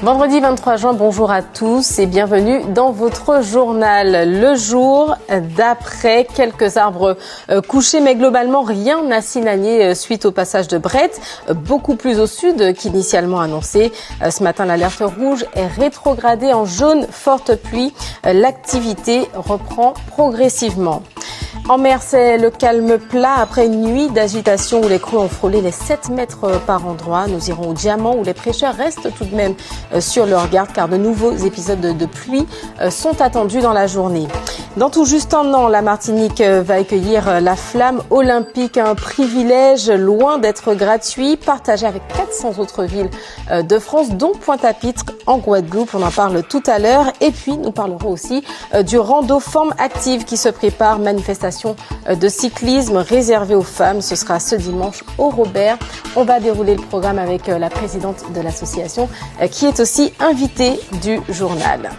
Vendredi 23 juin, bonjour à tous et bienvenue dans votre journal. Le jour d'après, quelques arbres couchés, mais globalement rien n'a signaler suite au passage de Brett, beaucoup plus au sud qu'initialement annoncé. Ce matin, l'alerte rouge est rétrogradée en jaune, forte pluie. L'activité reprend progressivement. En mer, c'est le calme plat après une nuit d'agitation où les crues ont frôlé les 7 mètres par endroit. Nous irons au Diamant où les pêcheurs restent tout de même sur leur garde car de nouveaux épisodes de pluie sont attendus dans la journée. Dans tout juste un an, la Martinique va accueillir la flamme olympique, un privilège loin d'être gratuit, partagé avec 400 autres villes de France, dont Pointe-à-Pitre en Guadeloupe. On en parle tout à l'heure. Et puis, nous parlerons aussi du rando forme active qui se prépare, manifestation de cyclisme réservée aux femmes. Ce sera ce dimanche au Robert. On va dérouler le programme avec la présidente de l'association qui est aussi invitée du journal.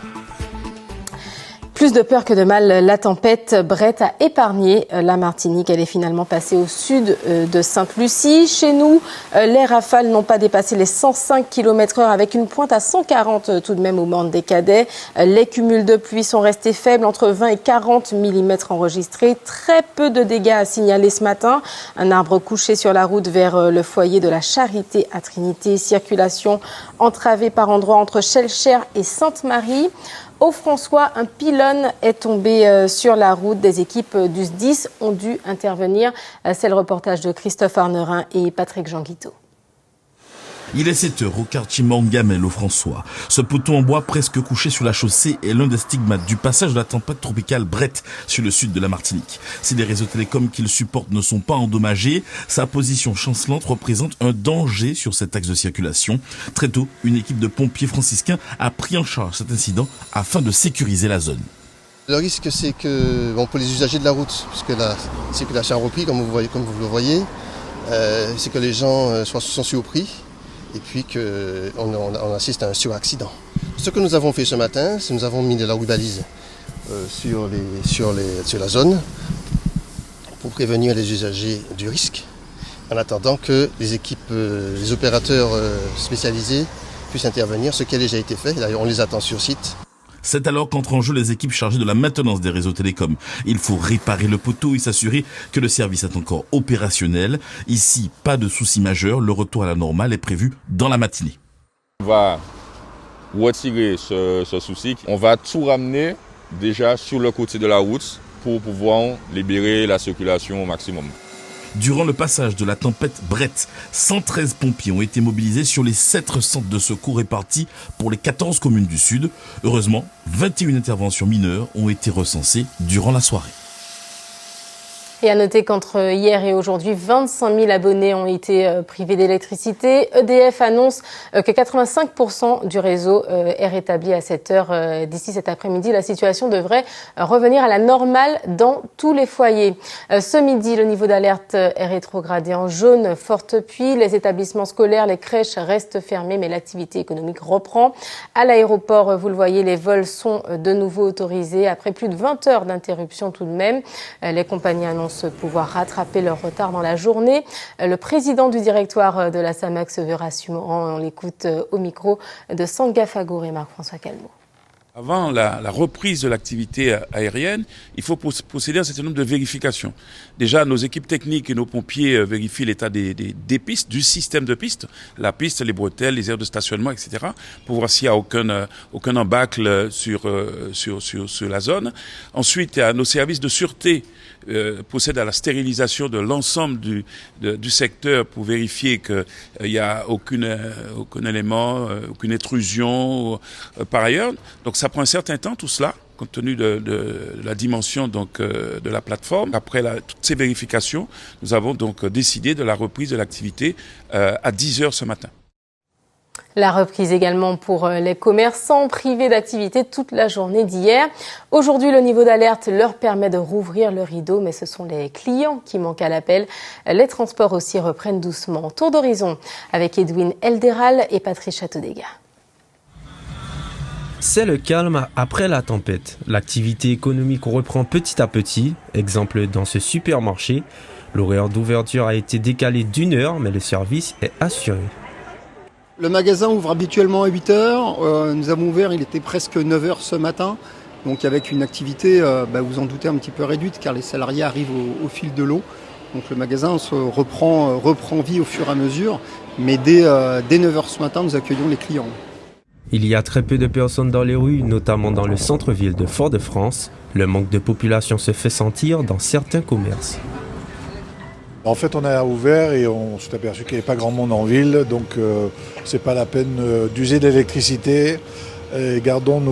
Plus de peur que de mal, la tempête Brett a épargné la Martinique. Elle est finalement passée au sud de Sainte-Lucie. Chez nous, les rafales n'ont pas dépassé les 105 km/h avec une pointe à 140 tout de même aux bandes des Cadets. Les cumuls de pluie sont restés faibles, entre 20 et 40 mm enregistrés. Très peu de dégâts à signaler ce matin. Un arbre couché sur la route vers le foyer de la Charité à Trinité. Circulation entravée par endroits entre Schellcher et Sainte-Marie. Au François, un pylône est tombé sur la route. Des équipes du SDIS ont dû intervenir. C'est le reportage de Christophe Arnerin et Patrick Jean-Guiteau. Il est 7 heures au quartier Morgamel au François. Ce poteau en bois presque couché sur la chaussée est l'un des stigmates du passage de la tempête tropicale Brett sur le sud de la Martinique. Si les réseaux télécoms qu'il supporte ne sont pas endommagés, sa position chancelante représente un danger sur cet axe de circulation. Très tôt, une équipe de pompiers franciscains a pris en charge cet incident afin de sécuriser la zone. Le risque, c'est que, pour les usagers de la route, puisque la circulation replie, comme vous le voyez, c'est que les gens sont surpris. Et puis qu'on assiste à un suraccident. Ce que nous avons fait ce matin, c'est que nous avons mis de la rubalise sur la zone pour prévenir les usagers du risque, en attendant que les équipes, les opérateurs spécialisés puissent intervenir, ce qui a déjà été fait. D'ailleurs, on les attend sur site. C'est alors qu'entrent en jeu les équipes chargées de la maintenance des réseaux télécoms. Il faut réparer le poteau et s'assurer que le service est encore opérationnel. Ici, pas de souci majeur. Le retour à la normale est prévu dans la matinée. On va retirer ce souci. On va tout ramener déjà sur le côté de la route pour pouvoir libérer la circulation au maximum. Durant le passage de la tempête Brett, 113 pompiers ont été mobilisés sur les 7 centres de secours répartis pour les 14 communes du Sud. Heureusement, 21 interventions mineures ont été recensées durant la soirée. Et à noter qu'entre hier et aujourd'hui, 25 000 abonnés ont été privés d'électricité. EDF annonce que 85% du réseau est rétabli à cette heure. D'ici cet après-midi, la situation devrait revenir à la normale dans tous les foyers. Ce midi, le niveau d'alerte est rétrogradé en jaune, forte pluie. Les établissements scolaires, les crèches restent fermés, mais l'activité économique reprend. À l'aéroport, vous le voyez, les vols sont de nouveau autorisés après plus de 20 heures d'interruption tout de même. Les compagnies annoncent pouvoir rattraper leur retard dans la journée. Le président du directoire de la SAMAC se veut rassurant. On l'écoute au micro de Sanga Fagour et Marc-François Calmot. Avant la reprise de l'activité aérienne, il faut procéder à un certain nombre de vérifications. Déjà, nos équipes techniques et nos pompiers vérifient l'état des pistes, du système de pistes, la piste, les bretelles, les aires de stationnement, etc., pour voir s'il n'y a aucun embâcle sur la zone. Ensuite, nos services de sûreté procèdent à la stérilisation de l'ensemble du secteur pour vérifier qu'il n'y a aucun élément, aucune intrusion par ailleurs. Donc ça prend un certain temps tout cela, compte tenu de la dimension de la plateforme. Après toutes ces vérifications, nous avons donc décidé de la reprise de l'activité à 10 heures ce matin. La reprise également pour les commerçants privés d'activité toute la journée d'hier. Aujourd'hui, le niveau d'alerte leur permet de rouvrir le rideau, mais ce sont les clients qui manquent à l'appel. Les transports aussi reprennent doucement. Tour d'horizon avec Edwin Eldéral et Patrice Châteaudégua. C'est le calme après la tempête. L'activité économique reprend petit à petit. Exemple dans ce supermarché. L'horaire d'ouverture a été décalé d'1 heure, mais le service est assuré. Le magasin ouvre habituellement à 8h. Nous avons ouvert, il était presque 9h ce matin. Donc avec une activité, vous en doutez, un petit peu réduite car les salariés arrivent au fil de l'eau. Donc le magasin reprend vie au fur et à mesure. Mais dès 9h ce matin, nous accueillons les clients. Il y a très peu de personnes dans les rues, notamment dans le centre-ville de Fort-de-France. Le manque de population se fait sentir dans certains commerces. En fait, on a ouvert et on s'est aperçu qu'il n'y avait pas grand monde en ville, donc c'est pas la peine d'user d'électricité. Et gardons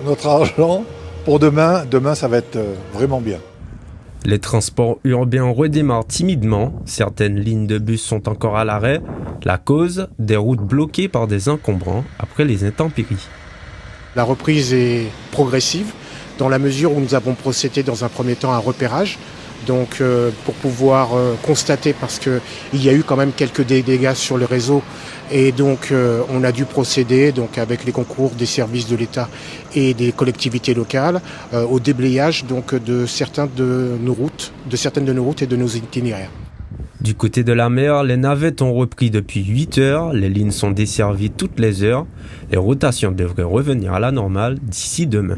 notre argent pour demain. Demain, ça va être vraiment bien. Les transports urbains redémarrent timidement. Certaines lignes de bus sont encore à l'arrêt. La cause, des routes bloquées par des encombrants après les intempéries. La reprise est progressive dans la mesure où nous avons procédé dans un premier temps à un repérage. Donc pour pouvoir constater, parce qu'il y a eu quand même quelques dégâts sur le réseau, et donc on a dû procéder donc avec les concours des services de l'État et des collectivités locales au déblayage donc de certaines de nos routes et de nos itinéraires. Du côté de la mer, les navettes ont repris depuis 8 heures. Les lignes sont desservies toutes les heures. Les rotations devraient revenir à la normale d'ici demain.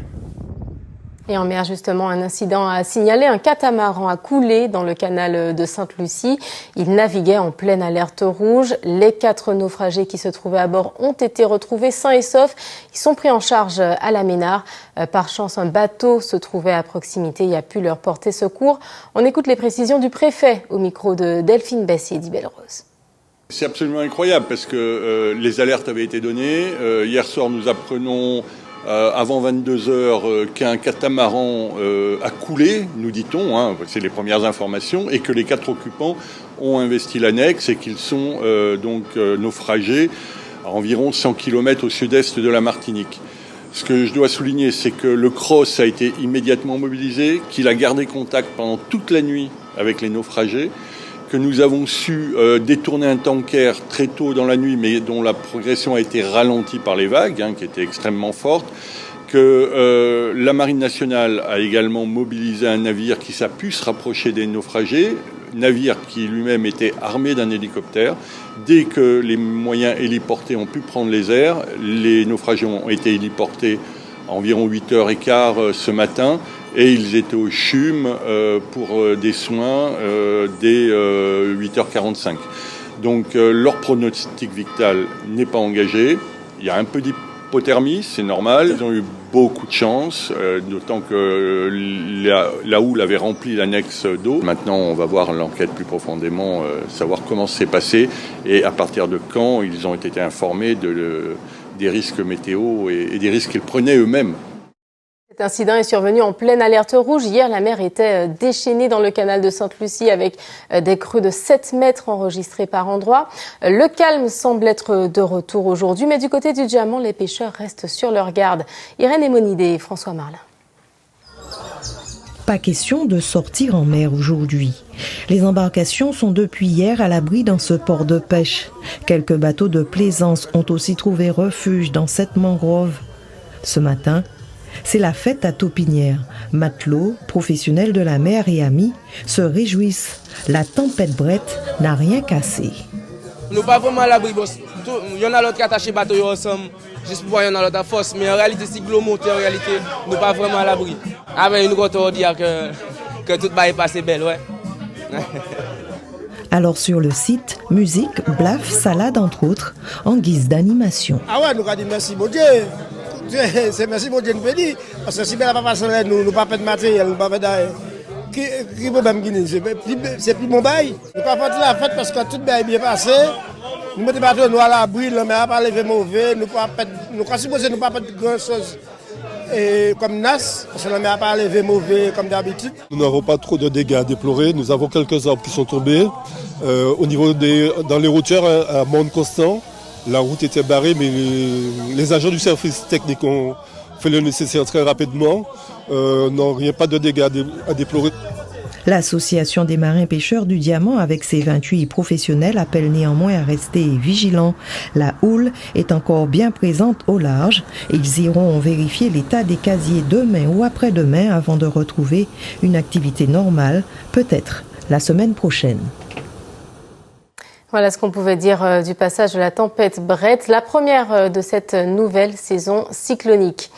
Et en mer, justement, un incident a signalé. Un catamaran a coulé dans le canal de Sainte-Lucie. Il naviguait en pleine alerte rouge. Les 4 naufragés qui se trouvaient à bord ont été retrouvés sains et saufs. Ils sont pris en charge à la Ménard. Par chance, un bateau se trouvait à proximité et a pu leur porter secours. On écoute les précisions du préfet au micro de Delphine Bessier d'Ibelle-Rose. C'est absolument incroyable parce que les alertes avaient été données. Hier soir, nous apprenons avant 22h qu'un catamaran a coulé, nous dit-on, c'est les premières informations, et que les 4 occupants ont investi l'annexe et qu'ils sont naufragés à environ 100 km au sud-est de la Martinique. Ce que je dois souligner, c'est que le CROSS a été immédiatement mobilisé, qu'il a gardé contact pendant toute la nuit avec les naufragés, que nous avons su détourner un tanker très tôt dans la nuit, mais dont la progression a été ralentie par les vagues, qui étaient extrêmement fortes, que la Marine nationale a également mobilisé un navire qui a pu se rapprocher des naufragés, navire qui lui-même était armé d'un hélicoptère. Dès que les moyens héliportés ont pu prendre les airs, les naufragés ont été héliportés à environ 8h15 ce matin, et ils étaient au CHUM pour des soins dès 8h45. Donc leur pronostic vital n'est pas engagé. Il y a un peu d'hypothermie, c'est normal. Ils ont eu beaucoup de chance, d'autant que la houle avait rempli l'annexe d'eau. Maintenant, on va voir l'enquête plus profondément, savoir comment c'est passé et à partir de quand ils ont été informés des risques météo et des risques qu'ils prenaient eux-mêmes. Cet incident est survenu en pleine alerte rouge. Hier, la mer était déchaînée dans le canal de Sainte-Lucie avec des crues de 7 mètres enregistrées par endroits. Le calme semble être de retour aujourd'hui, mais du côté du Diamant, les pêcheurs restent sur leur garde. Irène Emonidé et François Marlin. Pas question de sortir en mer aujourd'hui. Les embarcations sont depuis hier à l'abri dans ce port de pêche. Quelques bateaux de plaisance ont aussi trouvé refuge dans cette mangrove. Ce matin, c'est la fête à Taupinière. Matelots, professionnels de la mer et amis se réjouissent. La tempête Brett n'a rien cassé. Nous pas vraiment à l'abri. Il y en a l'autre qui attaché bateau ensemble, juste pour voir il y en a l'autre force. Mais en réalité, si l'eau monte, en réalité, nous pas vraiment à l'abri. Avec nous, quand on dit que tout va passer belle, ouais. Alors sur le site, musique, blaf, salade entre autres, en guise d'animation. Ah ouais, nous avons dit merci mon Dieu. C'est merci mon Dieu nous peut dire. Parce que si elle n'a pas passé nous pas fait de matériel, nous pas fait d'ailleurs. Qui problème c'est plus mon bail. Nous pas fait la fête parce que tout est bien passé. Nous mettons bateau nous à l'abri, mais à pas lever mauvais, nous pas supposé nous pas faire grand chose. Et comme NAS, parce que la mer n'a pas levé mauvais comme d'habitude. Nous n'avons pas trop de dégâts à déplorer. Nous avons quelques arbres qui sont tombés. Au niveau dans les routeurs, à monde constant, la route était barrée, mais les agents du service technique ont fait le nécessaire très rapidement. Non, pas de dégâts à déplorer. L'Association des marins pêcheurs du Diamant, avec ses 28 professionnels, appelle néanmoins à rester vigilants. La houle est encore bien présente au large. Ils iront vérifier l'état des casiers demain ou après-demain avant de retrouver une activité normale, peut-être la semaine prochaine. Voilà ce qu'on pouvait dire du passage de la tempête Brett, la première de cette nouvelle saison cyclonique.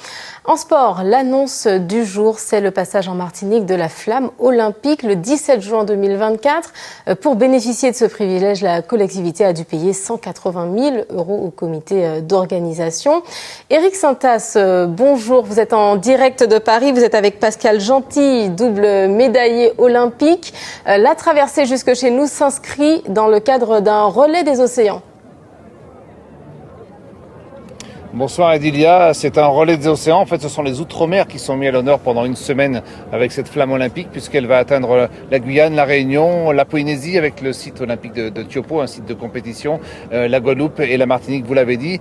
En sport, l'annonce du jour, c'est le passage en Martinique de la flamme olympique le 17 juin 2024. Pour bénéficier de ce privilège, la collectivité a dû payer 180 000 € au comité d'organisation. Éric Sintas, bonjour, vous êtes en direct de Paris, vous êtes avec Pascal Gentil, double médaillé olympique. La traversée jusque chez nous s'inscrit dans le cadre d'un relais des océans. Bonsoir Edilia, c'est un relais des océans. En fait, ce sont les Outre-mer qui sont mis à l'honneur pendant une semaine avec cette flamme olympique, puisqu'elle va atteindre la Guyane, la Réunion, la Polynésie avec le site olympique de Tiopo, un site de compétition, la Guadeloupe et la Martinique, vous l'avez dit.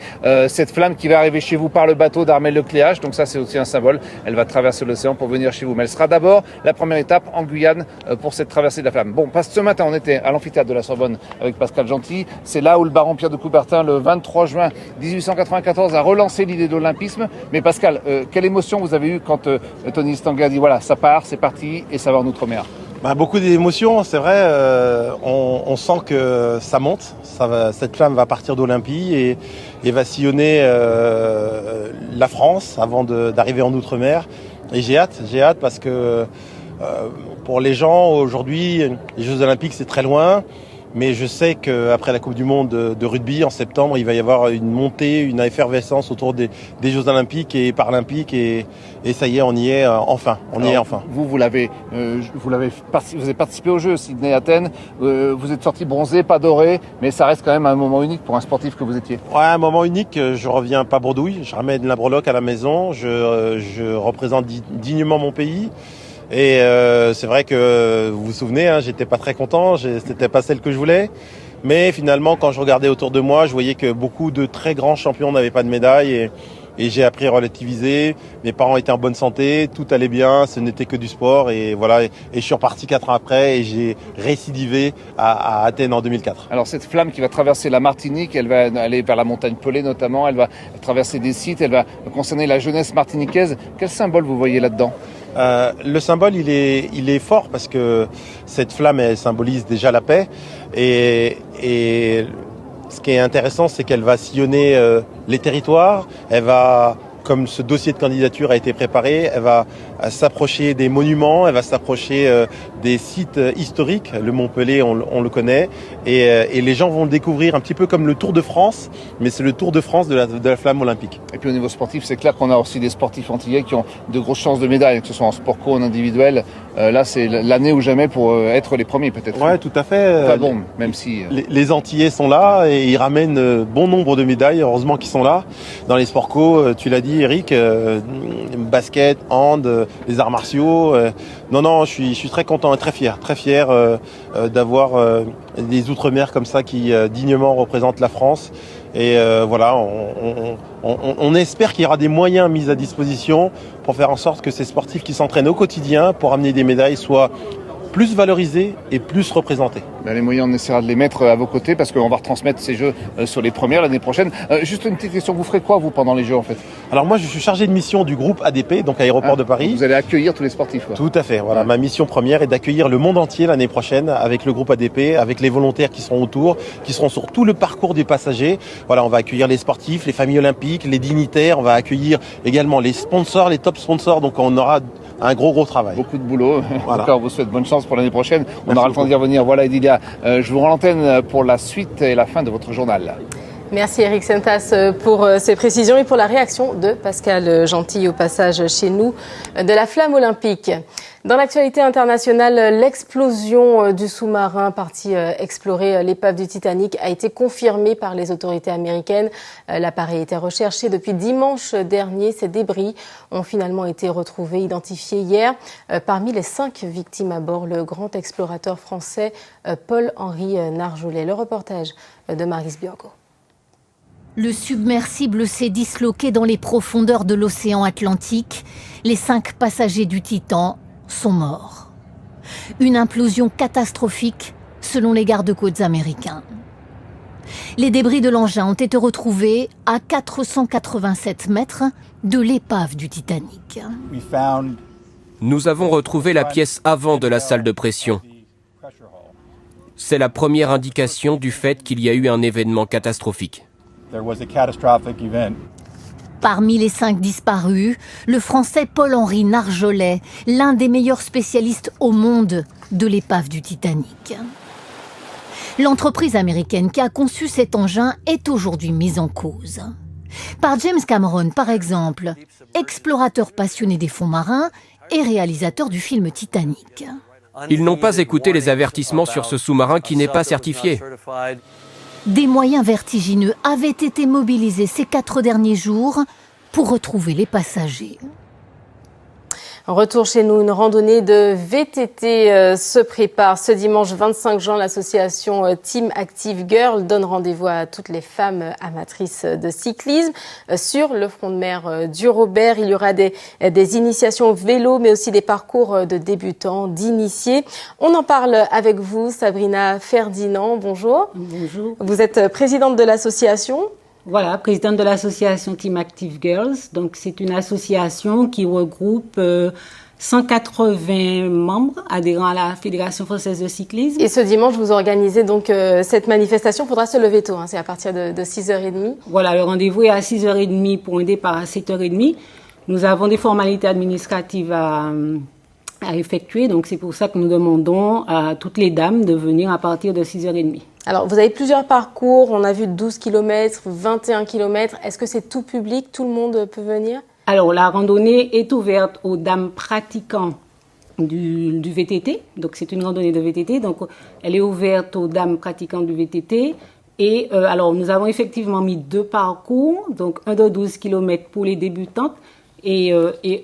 Cette flamme qui va arriver chez vous par le bateau d'Armel Lecléache, donc ça c'est aussi un symbole. Elle va traverser l'océan pour venir chez vous. Mais elle sera d'abord la première étape en Guyane pour cette traversée de la flamme. Bon, parce que ce matin on était à l'amphithéâtre de la Sorbonne avec Pascal Gentil. C'est là où le baron Pierre de Coubertin, le 23 juin 1894, a relancé l'idée de l'olympisme. Mais Pascal, quelle émotion vous avez eue quand Tony Stanguet a dit voilà, ça part, c'est parti et ça va en Outre-mer? Beaucoup d'émotions, c'est vrai. On sent que ça monte. Cette flamme va partir d'Olympie et va sillonner la France avant d'arriver en Outre-mer. Et j'ai hâte parce que pour les gens aujourd'hui, les Jeux Olympiques c'est très loin. Mais je sais qu'après la Coupe du Monde de rugby, en septembre, il va y avoir une montée, une effervescence autour des Jeux Olympiques et Paralympiques. Et ça y est, on y est enfin. Vous avez participé aux Jeux, Sydney-Athènes. Vous êtes sorti bronzé, pas doré, mais ça reste quand même un moment unique pour un sportif que vous étiez. Ouais, un moment unique. Je reviens pas bredouille. Je ramène la breloque à la maison. Je représente dignement mon pays. Et c'est vrai que vous vous souvenez, j'étais pas très content, c'était pas celle que je voulais. Mais finalement, quand je regardais autour de moi, je voyais que beaucoup de très grands champions n'avaient pas de médaille et j'ai appris à relativiser. Mes parents étaient en bonne santé, tout allait bien, ce n'était que du sport et voilà. Et je suis reparti 4 ans après et j'ai récidivé à Athènes en 2004. Alors cette flamme qui va traverser la Martinique, elle va aller vers la montagne Pelée notamment, elle va traverser des sites, elle va concerner la jeunesse martiniquaise. Quel symbole vous voyez là-dedans ? Le symbole, il est fort parce que cette flamme, elle symbolise déjà la paix. Et ce qui est intéressant, c'est qu'elle va sillonner les territoires. Elle va, comme ce dossier de candidature a été préparé, elle va s'approcher des monuments, elle va s'approcher des sites historiques. Le Mont Pelée, on le connaît. Et les gens vont découvrir un petit peu comme le Tour de France, mais c'est le Tour de France de la flamme olympique. Et puis au niveau sportif, c'est clair qu'on a aussi des sportifs antillais qui ont de grosses chances de médailles, que ce soit en sport co, en individuel. Là, c'est l'année ou jamais pour être les premiers, peut-être. Ouais, tout à fait. Pas bon, même si... Les Antillais sont là et ils ramènent bon nombre de médailles. Heureusement qu'ils sont là. Dans les sports co, tu l'as dit, Eric, basket, hand, les arts martiaux. Non, je suis très content et très fier d'avoir des Outre-mer comme ça qui dignement représentent la France. Et voilà, on espère qu'il y aura des moyens mis à disposition pour faire en sorte que ces sportifs qui s'entraînent au quotidien pour amener des médailles soient plus valorisés et plus représentés. Les moyens, on essaiera de les mettre à vos côtés parce qu'on va retransmettre ces Jeux sur les premières l'année prochaine. Juste une petite question, vous ferez quoi vous pendant les Jeux en fait? Alors moi je suis chargé de mission du groupe ADP, donc Aéroport de Paris. Vous allez accueillir tous les sportifs quoi. Tout à fait, voilà. Ma mission première est d'accueillir le monde entier l'année prochaine avec le groupe ADP, avec les volontaires qui seront autour, qui seront sur tout le parcours des passagers. Voilà, on va accueillir les sportifs, les familles olympiques, les dignitaires, on va accueillir également les sponsors, les top sponsors, donc on aura un gros travail. Beaucoup de boulot. Voilà. Encore, on vous souhaite bonne chance pour l'année prochaine. On Merci aura le temps d'y revenir. Voilà Edilia, je vous rends l'antenne pour la suite et la fin de votre journal. Merci Éric Sintas pour ces précisions et pour la réaction de Pascal Gentil au passage chez nous de la flamme olympique. Dans l'actualité internationale, l'explosion du sous-marin parti explorer l'épave du Titanic a été confirmée par les autorités américaines. L'appareil était recherché depuis dimanche dernier. Ces débris ont finalement été retrouvés, identifiés hier. Parmi les 5 victimes à bord, le grand explorateur français Paul-Henri Narjolet. Le reportage de Maryse Bianco. Le submersible s'est disloqué dans les profondeurs de l'océan Atlantique. Les 5 passagers du Titan sont morts. Une implosion catastrophique selon les gardes-côtes américains. Les débris de l'engin ont été retrouvés à 487 mètres de l'épave du Titanic. Nous avons retrouvé la pièce avant de la salle de pression. C'est la première indication du fait qu'il y a eu un événement catastrophique. Parmi les 5 disparus, le Français Paul-Henri Narjolet, l'un des meilleurs spécialistes au monde de l'épave du Titanic. L'entreprise américaine qui a conçu cet engin est aujourd'hui mise en cause. Par James Cameron, par exemple, explorateur passionné des fonds marins et réalisateur du film Titanic. Ils n'ont pas écouté les avertissements sur ce sous-marin qui n'est pas certifié. Des moyens vertigineux avaient été mobilisés ces 4 derniers jours pour retrouver les passagers. Retour chez nous, une randonnée de VTT se prépare. Ce dimanche 25 juin, l'association Team Active Girls donne rendez-vous à toutes les femmes amatrices de cyclisme sur le front de mer du Robert. Il y aura des initiations au vélo, mais aussi des parcours de débutants, d'initiés. On en parle avec vous, Sabrina Ferdinand. Bonjour. Bonjour. Vous êtes présidente de l'association. Voilà, présidente de l'association Team Active Girls. Donc, c'est une association qui regroupe 180 membres adhérents à la Fédération française de cyclisme. Et ce dimanche, vous organisez donc cette manifestation. Il faudra se lever tôt, hein, c'est à partir de 6h30. Voilà, le rendez-vous est à 6h30 pour un départ à 7h30. Nous avons des formalités administratives à effectuer, donc c'est pour ça que nous demandons à toutes les dames de venir à partir de 6h30. Alors, vous avez plusieurs parcours. On a vu 12 km, 21 km. Est-ce que c'est tout public? Tout le monde peut venir? Alors, la randonnée est ouverte aux dames pratiquants du VTT. Donc, c'est une randonnée de VTT. Donc, elle est ouverte aux dames pratiquantes du VTT. Et alors, nous avons effectivement mis 2 parcours. Donc, un de 12 km pour les débutantes et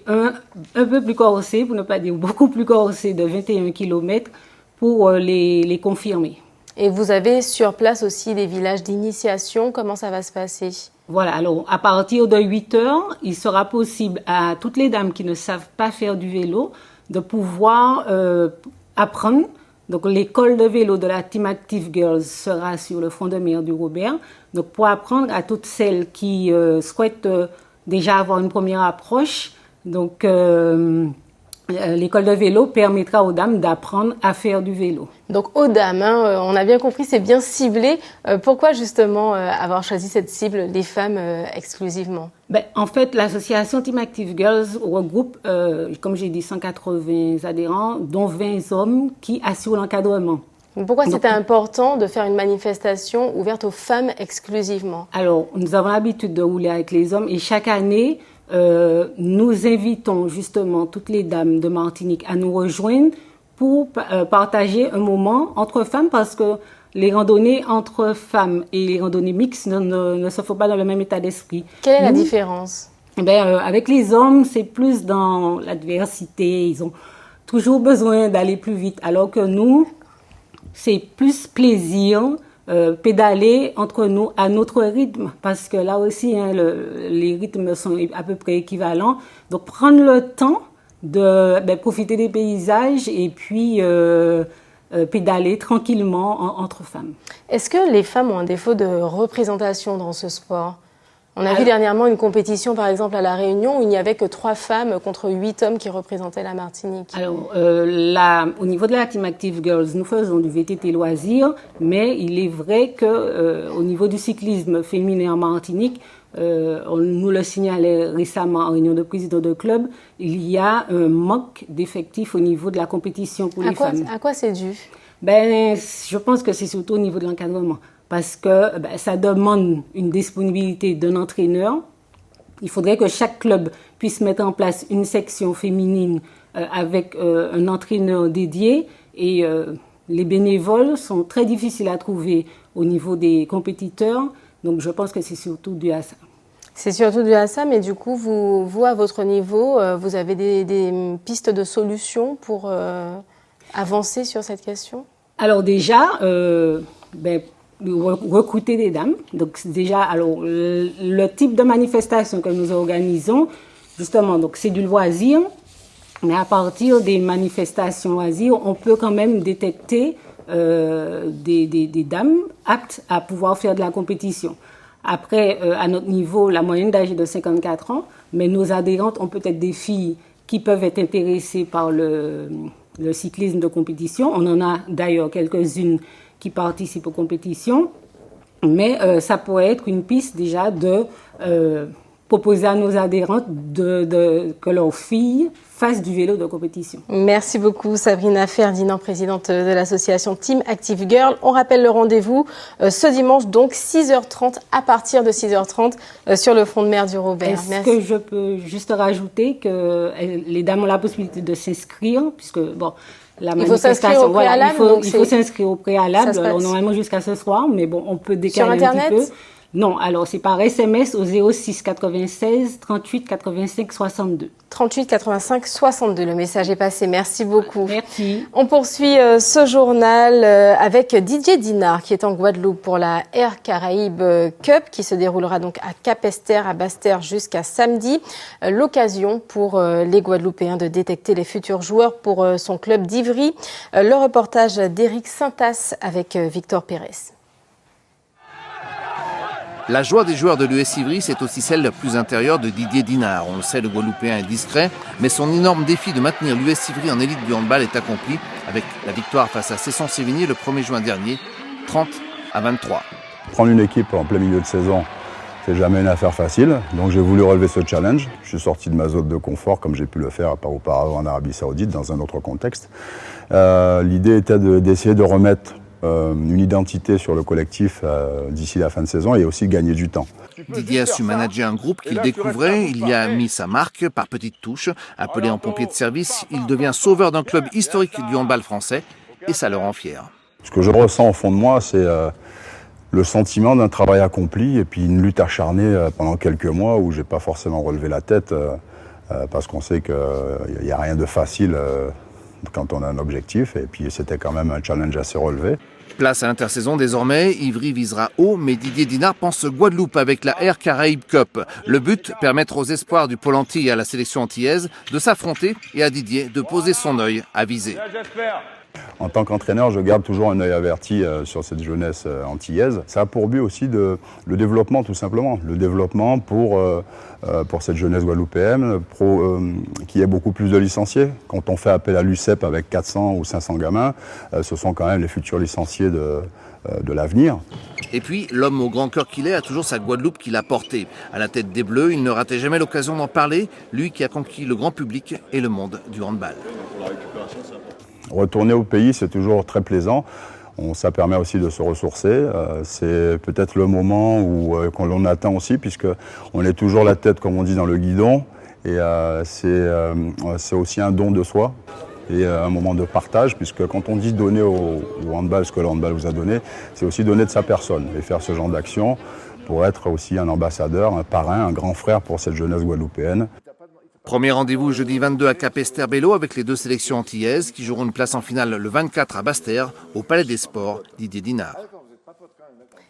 un peu plus corsé, pour ne pas dire beaucoup plus corsé, de 21 km pour les confirmés. Et vous avez sur place aussi des villages d'initiation. Comment ça va se passer? Voilà, alors à partir de 8h, il sera possible à toutes les dames qui ne savent pas faire du vélo de pouvoir apprendre. Donc l'école de vélo de la Team Active Girls sera sur le front de mer du Robert. Donc pour apprendre à toutes celles qui souhaitent déjà avoir une première approche. Donc l'école de vélo permettra aux dames d'apprendre à faire du vélo. Donc aux dames, hein, on a bien compris, c'est bien ciblé. Pourquoi justement avoir choisi cette cible, les femmes exclusivement? En fait, l'association Team Active Girls regroupe, comme j'ai dit, 180 adhérents, dont 20 hommes qui assurent l'encadrement. Pourquoi c'était important de faire une manifestation ouverte aux femmes exclusivement? Alors, nous avons l'habitude de rouler avec les hommes et chaque année, nous invitons justement toutes les dames de Martinique à nous rejoindre pour partager un moment entre femmes parce que les randonnées entre femmes et les randonnées mixtes ne se font pas dans le même état d'esprit. Quelle est la différence? Avec les hommes, c'est plus dans l'adversité. Ils ont toujours besoin d'aller plus vite, alors que nous, c'est plus plaisir. Pédaler entre nous à notre rythme, parce que là aussi, hein, les rythmes sont à peu près équivalents. Donc, prendre le temps de profiter des paysages et puis pédaler tranquillement entre femmes. Est-ce que les femmes ont un défaut de représentation dans ce sport? On a vu dernièrement une compétition, par exemple, à La Réunion, où il n'y avait que 3 femmes contre 8 hommes qui représentaient la Martinique. Alors, au niveau de la Team Active Girls, nous faisons du VTT loisir, mais il est vrai que au niveau du cyclisme féminin en Martinique, on nous le signalait récemment en réunion de président de club, il y a un manque d'effectifs au niveau de la compétition pour les femmes. À quoi c'est dû? Je pense que c'est surtout au niveau de l'encadrement. Parce que ça demande une disponibilité d'un entraîneur. Il faudrait que chaque club puisse mettre en place une section féminine avec un entraîneur dédié. Et les bénévoles sont très difficiles à trouver au niveau des compétiteurs. Donc je pense que c'est surtout dû à ça. C'est surtout dû à ça, mais du coup, vous à votre niveau, vous avez des pistes de solutions pour avancer sur cette question? Alors déjà, recruter des dames. Donc déjà, alors le type de manifestation que nous organisons, justement, donc c'est du loisir, mais à partir des manifestations loisirs, on peut quand même détecter des dames aptes à pouvoir faire de la compétition. Après, à notre niveau, la moyenne d'âge est de 54 ans, mais nos adhérentes ont peut-être des filles qui peuvent être intéressées par le cyclisme de compétition. On en a d'ailleurs quelques-unes qui participent aux compétitions. Mais ça pourrait être une piste déjà de proposer à nos adhérentes que leurs filles fassent du vélo de compétition. Merci beaucoup Sabrina Ferdinand, présidente de l'association Team Active Girl. On rappelle le rendez-vous ce dimanche, donc 6h30, à partir de 6h30 sur le front de mer du Robert. Est-ce que je peux juste rajouter que les dames ont la possibilité de s'inscrire, puisque bon, la manifestation, il faut s'inscrire au préalable, normalement jusqu'à ce soir, mais bon, on peut décaler sur un Internet petit peu. Non, alors c'est par SMS au 06 96 38 85 62. 38 85 62, le message est passé. Merci beaucoup. Merci. On poursuit ce journal avec Didier Dinard qui est en Guadeloupe pour la Air Caraïbes Cup qui se déroulera donc à Cap-Esther, à Basse-Terre jusqu'à samedi. L'occasion pour les Guadeloupéens de détecter les futurs joueurs pour son club d'Ivry. Le reportage d'Éric Saintas avec Victor Pérez. La joie des joueurs de l'US Ivry, c'est aussi celle la plus intérieure de Didier Dinard. On le sait, le Guadeloupéen est discret, mais son énorme défi de maintenir l'US Ivry en élite du handball est accompli avec la victoire face à Cesson-Sévigné le 1er juin dernier, 30-23. Prendre une équipe en plein milieu de saison, c'est jamais une affaire facile, donc j'ai voulu relever ce challenge. Je suis sorti de ma zone de confort comme j'ai pu le faire auparavant en Arabie Saoudite dans un autre contexte. L'idée était d'essayer de remettre une identité sur le collectif d'ici la fin de saison et aussi gagner du temps. Didier a su manager un groupe qu'il découvrait, il y a mis sa marque par petites touches. Appelé en pompier de service, il devient sauveur d'un club historique du handball français et ça le rend fier. Ce que je ressens au fond de moi, c'est le sentiment d'un travail accompli et puis une lutte acharnée pendant quelques mois où j'ai pas forcément relevé la tête parce qu'on sait qu'il n'y a rien de facile quand on a un objectif, et puis c'était quand même un challenge assez relevé. Place à l'intersaison désormais, Ivry visera haut, mais Didier Dinard pense Guadeloupe avec la Air Caraïbes Cup. Le but, permettre aux espoirs du Pôle Antille et à la sélection antillaise de s'affronter et à Didier de poser son œil à viser. En tant qu'entraîneur, je garde toujours un œil averti sur cette jeunesse antillaise. Ça a pour but aussi le développement, tout simplement. Le développement pour cette jeunesse guadeloupéenne, qui est beaucoup plus de licenciés. Quand on fait appel à l'UCEP avec 400 ou 500 gamins, ce sont quand même les futurs licenciés de l'avenir. Et puis, l'homme au grand cœur qu'il est a toujours sa Guadeloupe qu'il a portée. À la tête des Bleus, il ne ratait jamais l'occasion d'en parler, lui qui a conquis le grand public et le monde du handball. Retourner au pays, c'est toujours très plaisant. Ça permet aussi de se ressourcer. C'est peut-être le moment qu'on l'on atteint aussi, puisqu'on est toujours la tête, comme on dit, dans le guidon. Et c'est aussi un don de soi et un moment de partage, puisque quand on dit donner au handball ce que le handball vous a donné, c'est aussi donner de sa personne et faire ce genre d'action pour être aussi un ambassadeur, un parrain, un grand frère pour cette jeunesse guadeloupéenne. Premier rendez-vous jeudi 22 à Cap-Esther-Bello avec les deux sélections antillaises qui joueront une place en finale le 24 à Basse-Terre au Palais des Sports, Didier Dinard.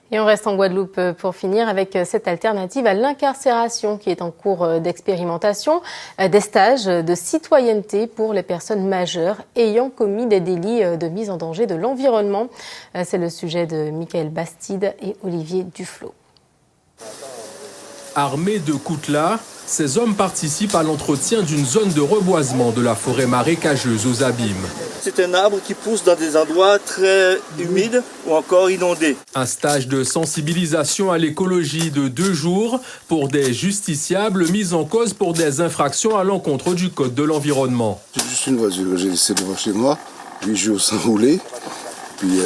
Et on reste en Guadeloupe pour finir avec cette alternative à l'incarcération qui est en cours d'expérimentation, des stages de citoyenneté pour les personnes majeures ayant commis des délits de mise en danger de l'environnement. C'est le sujet de Michael Bastide et Olivier Duflot. Armés de coutelas, ces hommes participent à l'entretien d'une zone de reboisement de la forêt marécageuse aux Abîmes. C'est un arbre qui pousse dans des endroits très humides ou encore inondés. Un stage de sensibilisation à l'écologie de 2 jours pour des justiciables mis en cause pour des infractions à l'encontre du Code de l'environnement. C'est juste une voiture que j'ai laissée devant chez moi, 8 jours sans rouler, puis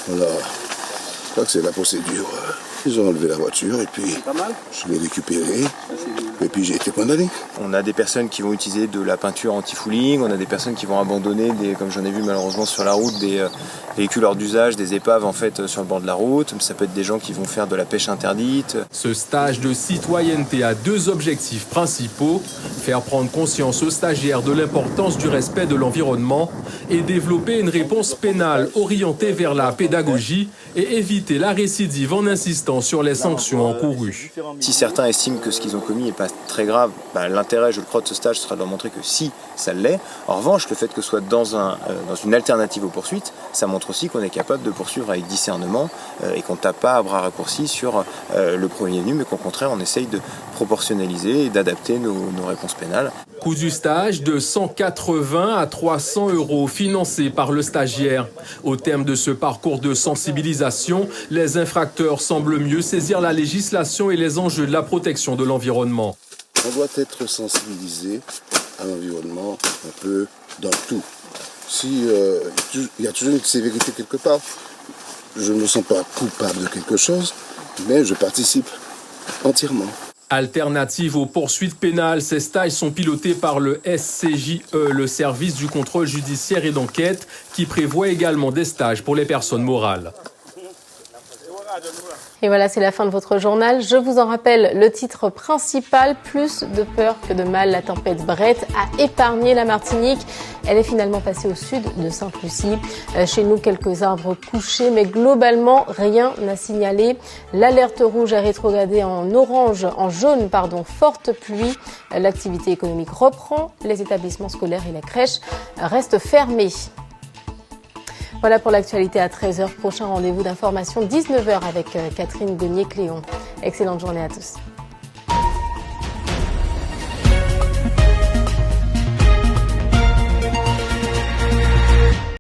voilà, je crois que c'est la procédure. Ils ont enlevé la voiture et puis je l'ai récupérée et puis j'ai été condamné. On a des personnes qui vont utiliser de la peinture anti-fouling, on a des personnes qui vont abandonner, comme j'en ai vu malheureusement sur la route, des véhicules hors d'usage, des épaves en fait sur le bord de la route. Ça peut être des gens qui vont faire de la pêche interdite. Ce stage de citoyenneté a 2 objectifs principaux, faire prendre conscience aux stagiaires de l'importance du respect de l'environnement et développer une réponse pénale orientée vers la pédagogie et éviter la récidive en insistant insistant sur les sanctions encourues. Si certains estiment que ce qu'ils ont commis n'est pas très grave, l'intérêt, je le crois, de ce stage sera de leur montrer que si, ça l'est. En revanche, le fait que ce soit dans une alternative aux poursuites, ça montre aussi qu'on est capable de poursuivre avec discernement et qu'on ne tape pas à bras raccourcis sur le premier venu, mais qu'au contraire, on essaye de proportionnaliser et d'adapter nos réponses pénales. Coût du stage de 180 à 300 € financé par le stagiaire. Au terme de ce parcours de sensibilisation, les infracteurs semblent mieux saisir la législation et les enjeux de la protection de l'environnement. On doit être sensibilisé à l'environnement un peu dans tout. Si il y a toujours une sévérité quelque part, je ne me sens pas coupable de quelque chose, mais je participe entièrement. Alternative aux poursuites pénales, ces stages sont pilotés par le SCJE, le service du contrôle judiciaire et d'enquête, qui prévoit également des stages pour les personnes morales. Et voilà, c'est la fin de votre journal. Je vous en rappelle le titre principal, plus de peur que de mal. La tempête Bret a épargné la Martinique. Elle est finalement passée au sud de Sainte-Lucie. Chez nous, quelques arbres couchés, mais globalement, rien n'a signalé. L'alerte rouge a rétrogradé en jaune, forte pluie. L'activité économique reprend. Les établissements scolaires et les crèches restent fermés. Voilà pour l'actualité à 13h. Prochain rendez-vous d'information 19h avec Catherine Gonier-Cléon. Excellente journée à tous.